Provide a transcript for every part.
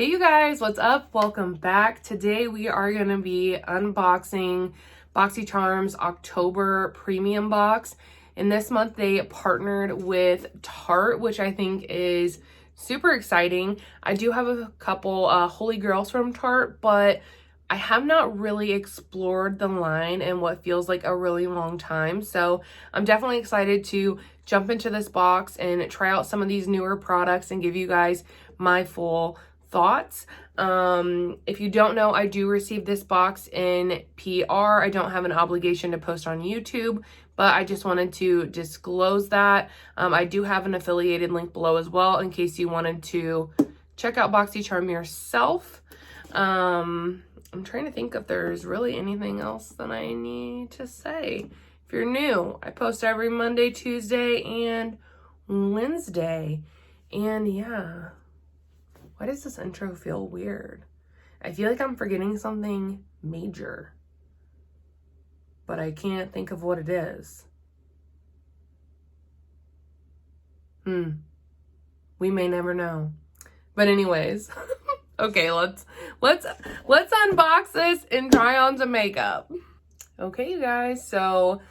Hey you guys, what's up? Welcome back. Today we are going to be unboxing BoxyCharm's October premium box. And this month they partnered with Tarte, which I think is super exciting. I do have a couple holy grails from Tarte, but I have not really explored the line in what feels like a really long time. So I'm definitely excited to jump into this box and try out some of these newer products and give you guys my full thoughts. If you don't know, I do receive this box in PR. I don't have an obligation to post on YouTube, but I just wanted to disclose that. I do have an affiliated link below as well in case you wanted to check out BoxyCharm yourself. I'm trying to think if there's really anything else that I need to say. If you're new, I post every Monday, Tuesday, and Wednesday. And yeah. Why does this intro feel weird? I feel like I'm forgetting something major, but I can't think of what it is. We may never know. But anyways, okay, let's unbox this and try on some makeup. Okay, you guys, so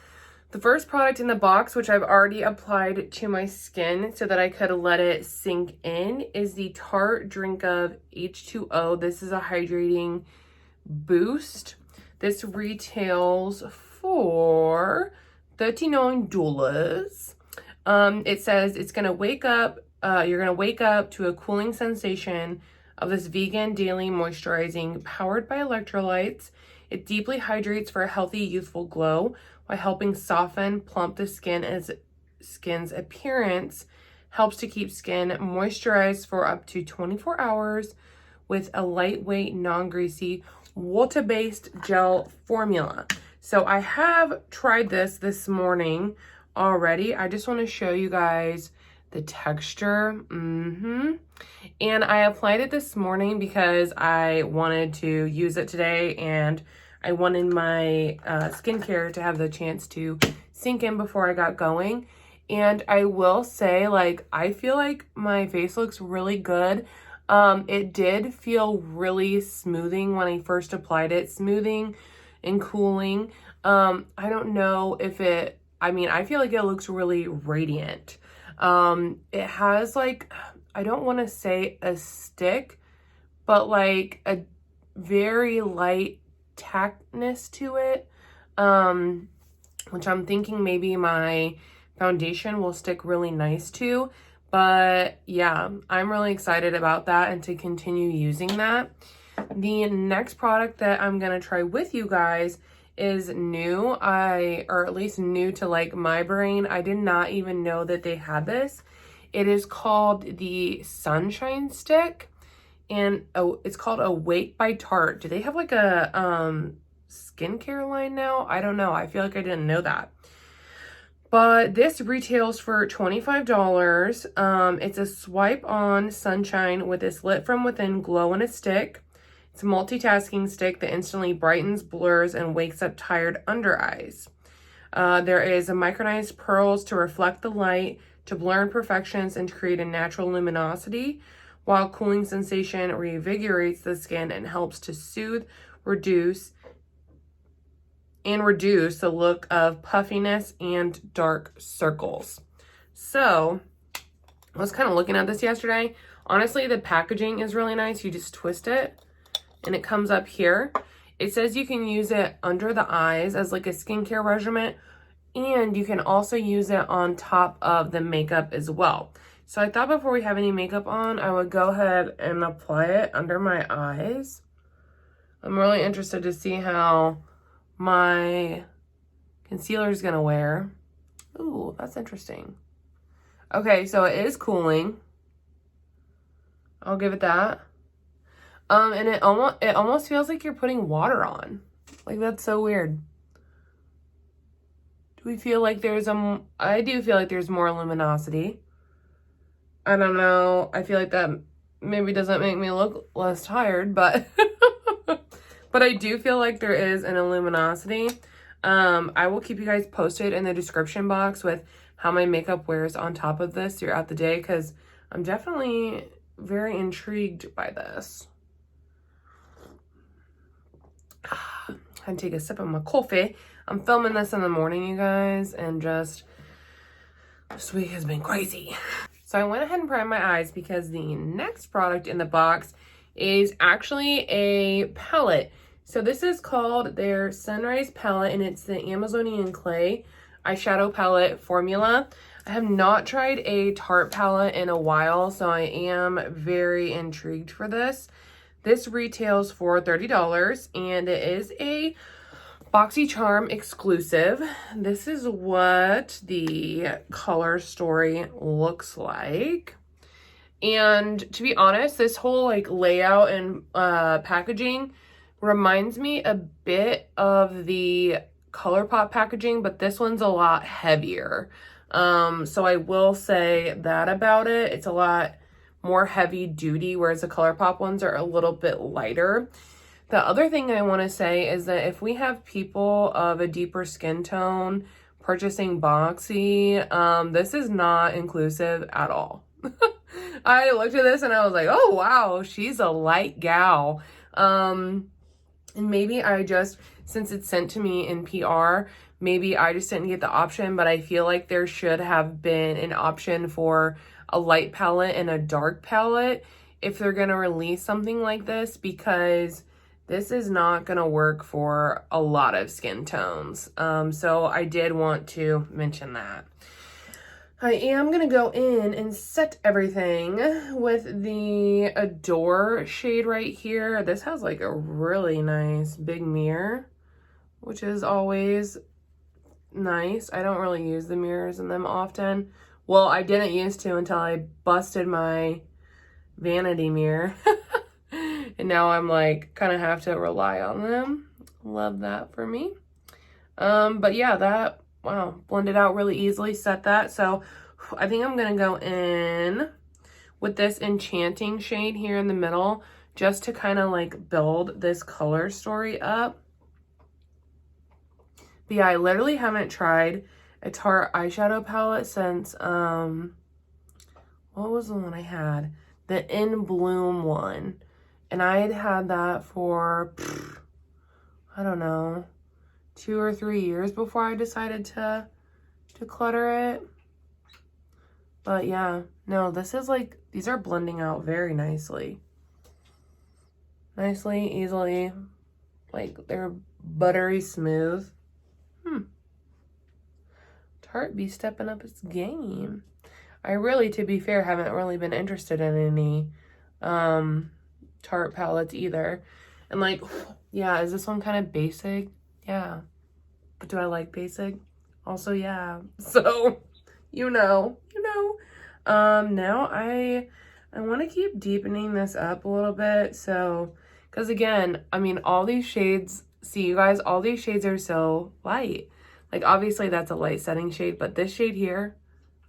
the first product in the box, which I've already applied to my skin so that I could let it sink in, is the Tarte Drink of H2O. This is a hydrating boost. This retails for $39. It says it's gonna wake up, you're gonna wake up to a cooling sensation of this vegan daily moisturizing powered by electrolytes. It deeply hydrates for a healthy, youthful glow by helping soften, plump the skin as skin's appearance, helps to keep skin moisturized for up to 24 hours with a lightweight, non-greasy, water-based gel formula. So I have tried this morning already. I just want to show you guys the texture. And I applied it this morning because I wanted to use it today and I wanted my skincare to have the chance to sink in before I got going. And I will say, like, I feel like my face looks really good. It did feel really smoothing when I first applied it. Smoothing and cooling. I don't know if it, I feel like it looks really radiant. It has, like, I don't want to say a stick, but like a very light tackness to it, which I'm thinking maybe my foundation will stick really nice to. But yeah, I'm really excited about that and to continue using that. The next product that I'm gonna try with you guys is new, or at least new to like my brain. I did not even know that they had this. It is called the Sunshine Stick. And it's called Awake by Tarte. Do they have like a skincare line now? I don't know. I feel like I didn't know that. But this retails for $25. It's a swipe on sunshine with this lit from within glow in a stick. It's a multitasking stick that instantly brightens, blurs, and wakes up tired under eyes. There is a micronized pearls to reflect the light, to blur imperfections, and to create a natural luminosity, while cooling sensation revigorates the skin and helps to soothe, reduce the look of puffiness and dark circles. So I was kind of looking at this yesterday. Honestly, the packaging is really nice. You just twist it and it comes up here. It says you can use it under the eyes as like a skincare regimen, and you can also use it on top of the makeup as well. So I thought before we have any makeup on, I would go ahead and apply it under my eyes. I'm really interested to see how my concealer is going to wear. Ooh, that's interesting. Okay, so it is cooling. I'll give it that. And it almost feels like you're putting water on. Like, that's so weird. Do we feel like I do feel like there's more luminosity. I don't know. I feel like that maybe doesn't make me look less tired, but but I do feel like there is an luminosity. I will keep you guys posted in the description box with how my makeup wears on top of this throughout the day, because I'm definitely very intrigued by this. I take a sip of my coffee. I'm filming this in the morning, you guys, and just this week has been crazy. So I went ahead and primed my eyes because the next product in the box is actually a palette. So this is called their Sunrise palette, and it's the Amazonian Clay eyeshadow palette formula. I have not tried a Tarte palette in a while, so I am very intrigued for this. This retails for $30, and it is a Boxy Charm exclusive. This is what the color story looks like. And to be honest, this whole like layout and packaging reminds me a bit of the ColourPop packaging, but this one's a lot heavier. So I will say that about it. It's a lot more heavy duty, whereas the ColourPop ones are a little bit lighter. The other thing I want to say is that if we have people of a deeper skin tone purchasing Boxy, this is not inclusive at all. I looked at this and I was like, oh wow, she's a light gal. And maybe I just, since it's sent to me in PR, maybe I just didn't get the option, but I feel like there should have been an option for a light palette and a dark palette if they're going to release something like this, because this is not going to work for a lot of skin tones. So I did want to mention that. I am going to go in and set everything with the Adore shade right here. This has like a really nice big mirror, which is always nice. I don't really use the mirrors in them often. Well, I didn't used to until I busted my vanity mirror. And now I'm like, kind of have to rely on them. Love that for me. But yeah, that, wow, blended out really easily, set that. So I think I'm going to go in with this Enchanting shade here in the middle, just to kind of like build this color story up. But yeah, I literally haven't tried a Tarte eyeshadow palette since, what was the one I had? The In Bloom one. And I had had that for, I don't know, 2 or 3 years before I decided to clutter it. But yeah, no, this is like, these are blending out very nicely. Nicely, easily, like they're buttery smooth. Tarte be stepping up its game. I really, to be fair, haven't really been interested in any Tarte palettes either. And like, yeah, is this one kind of basic? Yeah. But do I like basic? Also, yeah. So, you know. Now I want to keep deepening this up a little bit. So, because again, I mean, all these shades, see you guys, all these shades are so light. Like, obviously that's a light setting shade, but this shade here,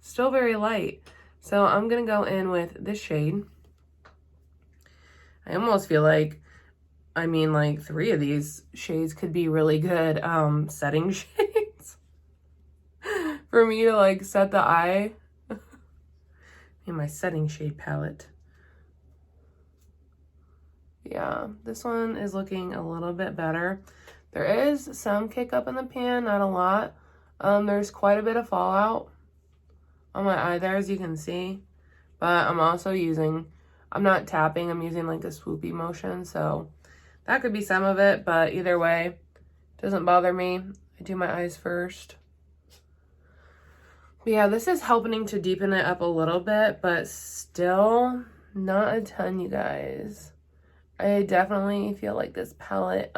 still very light. So I'm going to go in with this shade. I almost feel like, I mean, like 3 of these shades could be really good setting shades for me to like set the eye in my setting shade palette. Yeah, this one is looking a little bit better. There is some kick up in the pan, not a lot. There's quite a bit of fallout on my eye there, as you can see. But I'm also using, I'm not tapping, I'm using like a swoopy motion. So that could be some of it, but either way, it doesn't bother me. I do my eyes first. But yeah, this is helping to deepen it up a little bit, but still not a ton, you guys. I definitely feel like this palette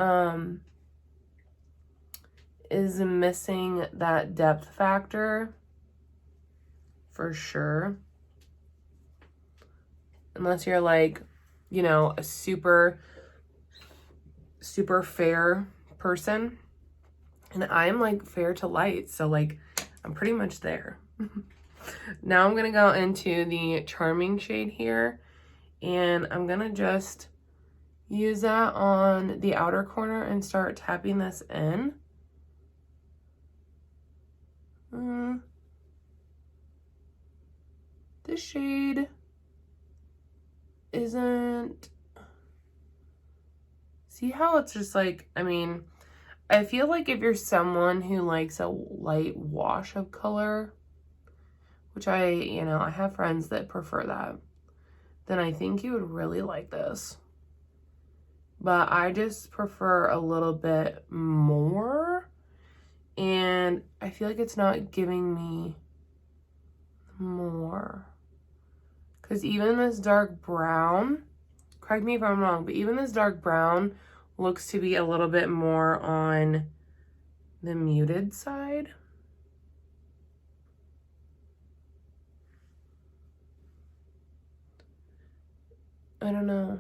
is missing that depth factor for sure. Unless you're like, you know, a super fair person. And I'm like fair to light, so like I'm pretty much there. Now I'm gonna go into the Charming shade here, and I'm gonna just use that on the outer corner and start tapping this in. This shade isn't, see how it's just like, I mean, I feel like if you're someone who likes a light wash of color, which I have friends that prefer that, then I think you would really like this. But I just prefer a little bit more, and I feel like it's not giving me more. Because even this dark brown, correct me if I'm wrong, but even this dark brown looks to be a little bit more on the muted side. I don't know.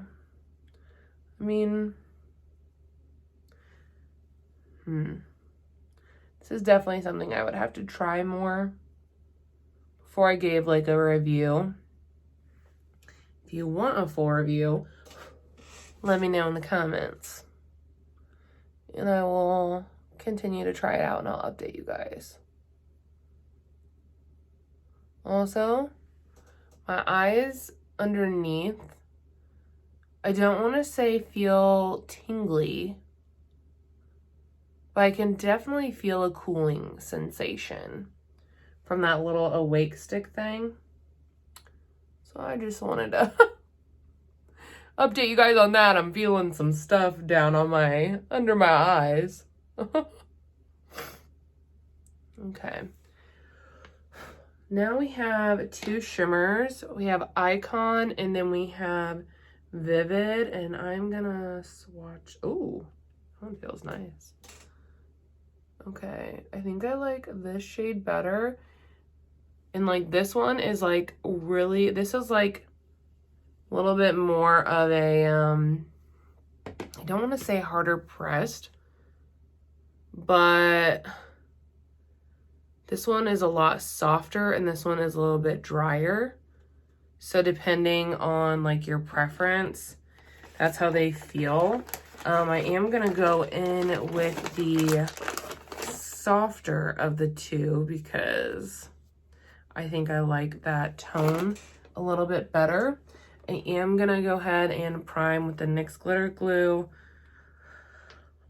I mean, this is definitely something I would have to try more before I gave like a review. If you want a full review, let me know in the comments. And I will continue to try it out and I'll update you guys. Also, my eyes underneath, I don't want to say feel tingly, but I can definitely feel a cooling sensation from that little awake stick thing. So I just wanted to update you guys on that. I'm feeling some stuff down on under my eyes. Okay. Now we have two shimmers. We have Icon and then we have Vivid, and I'm gonna swatch. Oh, that one feels nice. Okay, I think I like this shade better. And like this one is like really, this is like a little bit more of a, I don't want to say harder pressed, but this one is a lot softer and this one is a little bit drier. So depending on like your preference, that's how they feel. I am gonna go in with the softer of the two because I think I like that tone a little bit better. I am gonna go ahead and prime with the NYX Glitter Glue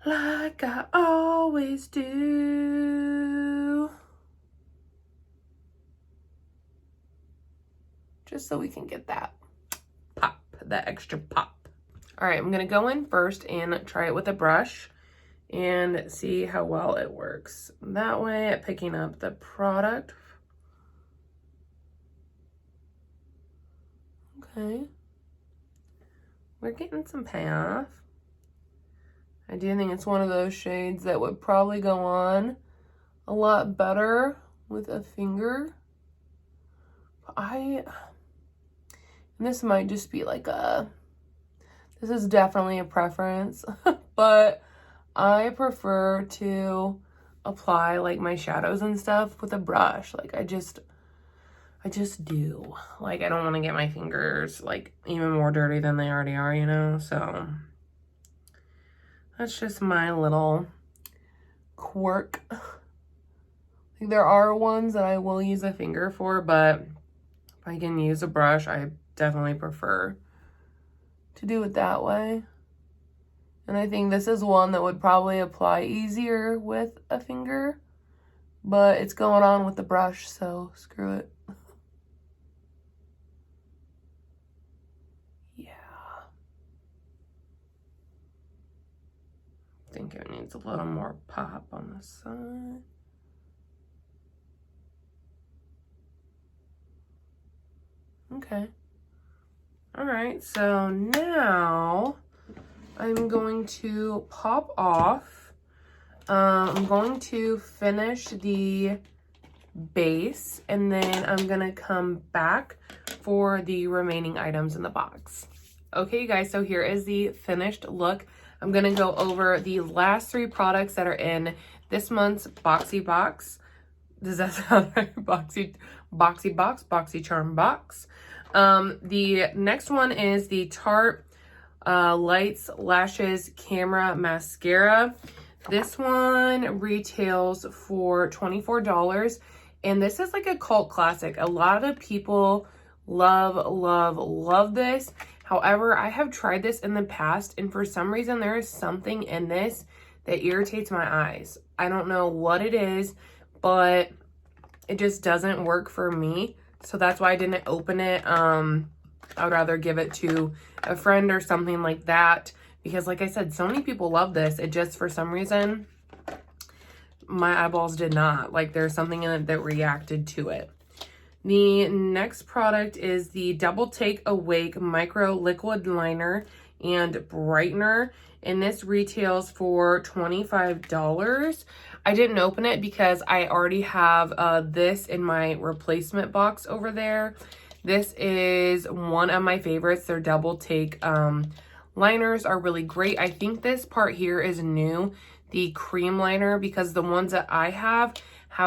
like I always do. Just so we can get that pop, that extra pop. All right, I'm gonna go in first and try it with a brush and see how well it works. That way at picking up the product. Okay. We're getting some payoff. I do think it's one of those shades that would probably go on a lot better with a finger. And this might just be like this is definitely a preference, but I prefer to apply like my shadows and stuff with a brush. Like I just do. Like I don't want to get my fingers like even more dirty than they already are, you know? So that's just my little quirk. Like there are ones that I will use a finger for, but if I can use a brush, I definitely prefer to do it that way. And I think this is one that would probably apply easier with a finger, but it's going on with the brush, so screw it. Yeah. I think it needs a little more pop on the side. Okay. All right, so now I'm going to pop off. I'm going to finish the base and then I'm gonna come back for the remaining items in the box. Okay, you guys, so here is the finished look. I'm gonna go over the last three products that are in this month's Boxy box. Does that sound right? Boxy box, Boxy Charm box. The next one is the Tarte Lights Lashes Camera Mascara. This one retails for $24, and this is like a cult classic. A lot of people love this. However, I have tried this in the past, and for some reason there is something in this that irritates my eyes. I don't know what it is, but it just doesn't work for me. So that's why I didn't open it. I would rather give it to a friend or something like that, because like I said, so many people love this. It just, for some reason, my eyeballs did not. Like, there's something in it that reacted to it. The next product is the Double Take Awake Micro Liquid Liner and Brightener, and this retails for $25. I didn't open it because I already have this in my replacement box over there. This is one of my favorites. Their Double Take liners are really great. I think this part here is new, the cream liner, because the ones that I have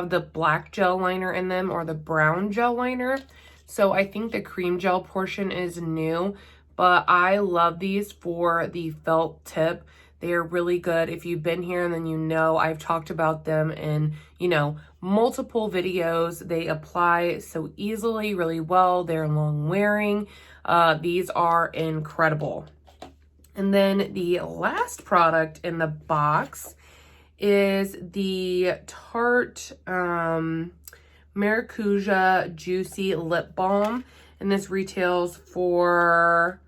the black gel liner in them, or the brown gel liner. So I think the cream gel portion is new, but I love these for the felt tip. They are really good. If you've been here, and then you know I've talked about them in, you know, multiple videos. They apply so easily, really well. They're long wearing. These are incredible. And then the last product in the box is the Tarte Maracuja Juicy Lip Balm, and this retails for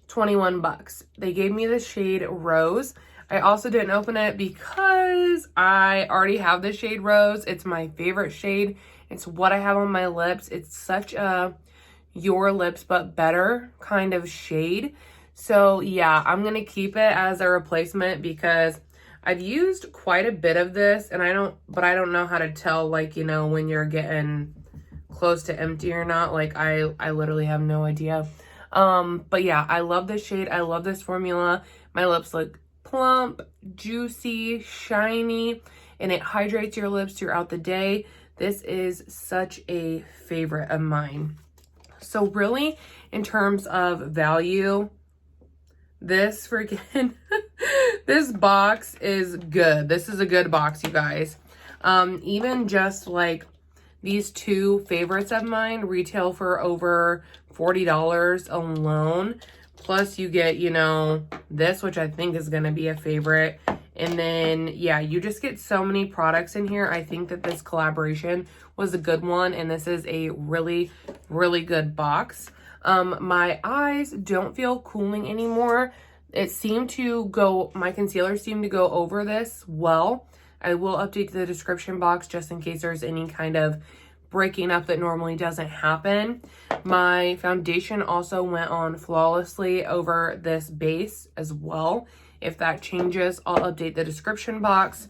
21 bucks. They gave me the shade Rose. I also didn't open it because I already have the shade Rose. It's my favorite shade. It's what I have on my lips. It's such a your lips but better kind of shade. So yeah, I'm gonna keep it as a replacement because I've used quite a bit of this, and I don't know how to tell, like, you know, when you're getting close to empty or not. Like, I literally have no idea. But yeah, I love this shade. I love this formula. My lips look plump, juicy, shiny, and it hydrates your lips throughout the day. This is such a favorite of mine. So really, in terms of value, this freaking, this box is good. This is a good box, you guys. Even just like these two favorites of mine retail for over $40 alone. Plus you get, you know, this, which I think is going to be a favorite. And then, yeah, you just get so many products in here. I think that this collaboration was a good one, and this is a really, really good box. My eyes don't feel cooling anymore. It seemed to go, my concealer seemed to go over this well. I will update the description box just in case there's any kind of breaking up that normally doesn't happen. My foundation also went on flawlessly over this base as well. If that changes, I'll update the description box.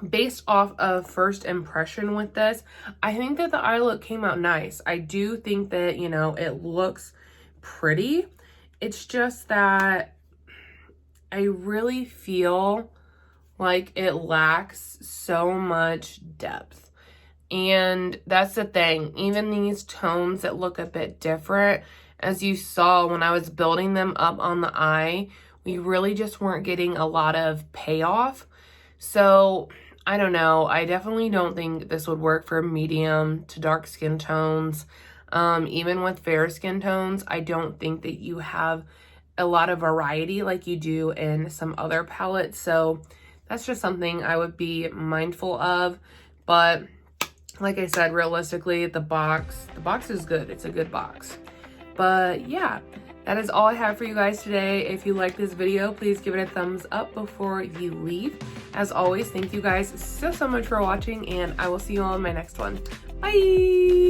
Based off of first impression with this, I think that the eye look came out nice. I do think that, you know, it looks pretty. It's just that I really feel like it lacks so much depth. And that's the thing. Even these tones that look a bit different, as you saw when I was building them up on the eye, we really just weren't getting a lot of payoff. So I don't know. I definitely don't think this would work for medium to dark skin tones. Even with fair skin tones, I don't think that you have a lot of variety like you do in some other palettes. So that's just something I would be mindful of. But like I said, realistically, the box is good. It's a good box. But yeah, that is all I have for you guys today. If you like this video, please give it a thumbs up before you leave. As always, thank you guys so much for watching, and I will see you all in my next one. Bye!